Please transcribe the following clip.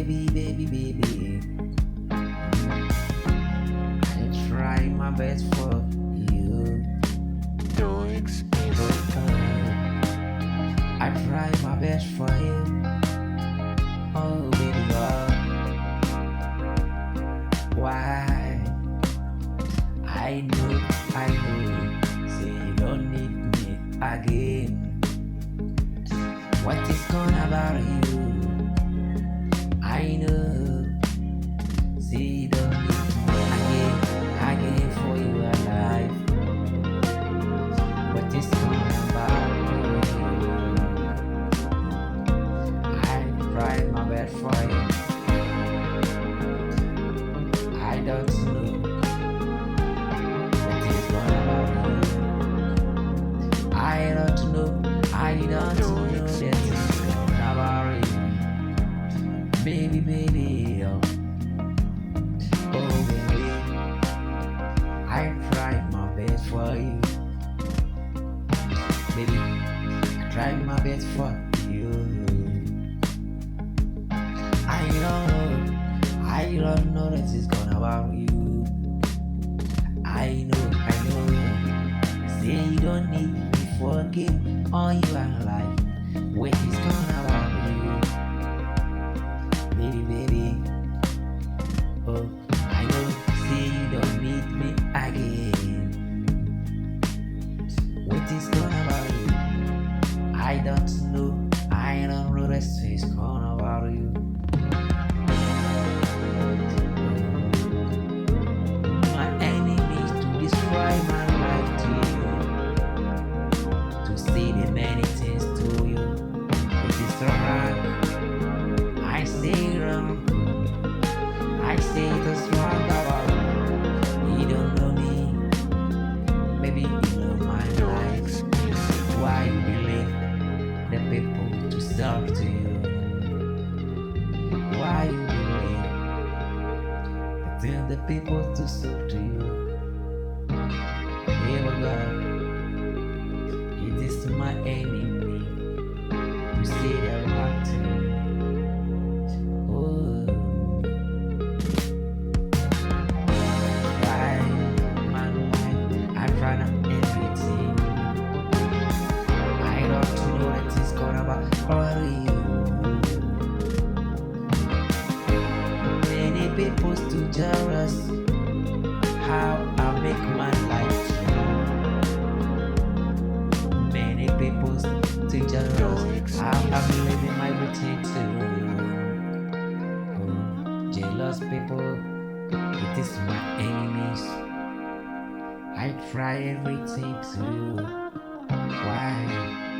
baby, baby, baby. I try my best for you. No excuses. I try my best for you. Oh, baby, girl. Why? I know, say you don't need me again. What is gone about you? I know, say you don't need me again for your life. What is gone about you? I try my best for you. I don't know what is gone about you. I don't know that it's gone about you. Baby, baby, oh baby, I tried my best for you. Baby, I tried my best for you. I don't know that it's gone about you. I know. Say you don't need me forgive all you are like. When it's gone about you, baby, baby. Oh, I know. Say you don't need me again. What is gone about you? I don't know. I don't know that it's gone about you. My enemies to destroy my life to you, to say the many things to you. It is wrong. I say wrong. I say it is wrong about you. You don't know me. Maybe you know my life. Why you believe the people to serve to you? Why you believe tell the people to serve to you? Here we go. It is my enemy to say the right to you. Oh, try my life. I try everything. I don't know that it's gone about you. Many people still jealous how I make my life true. Many people still jealous how I'm living my routine too. Jealous people, it is my enemies. I try everything to. Why?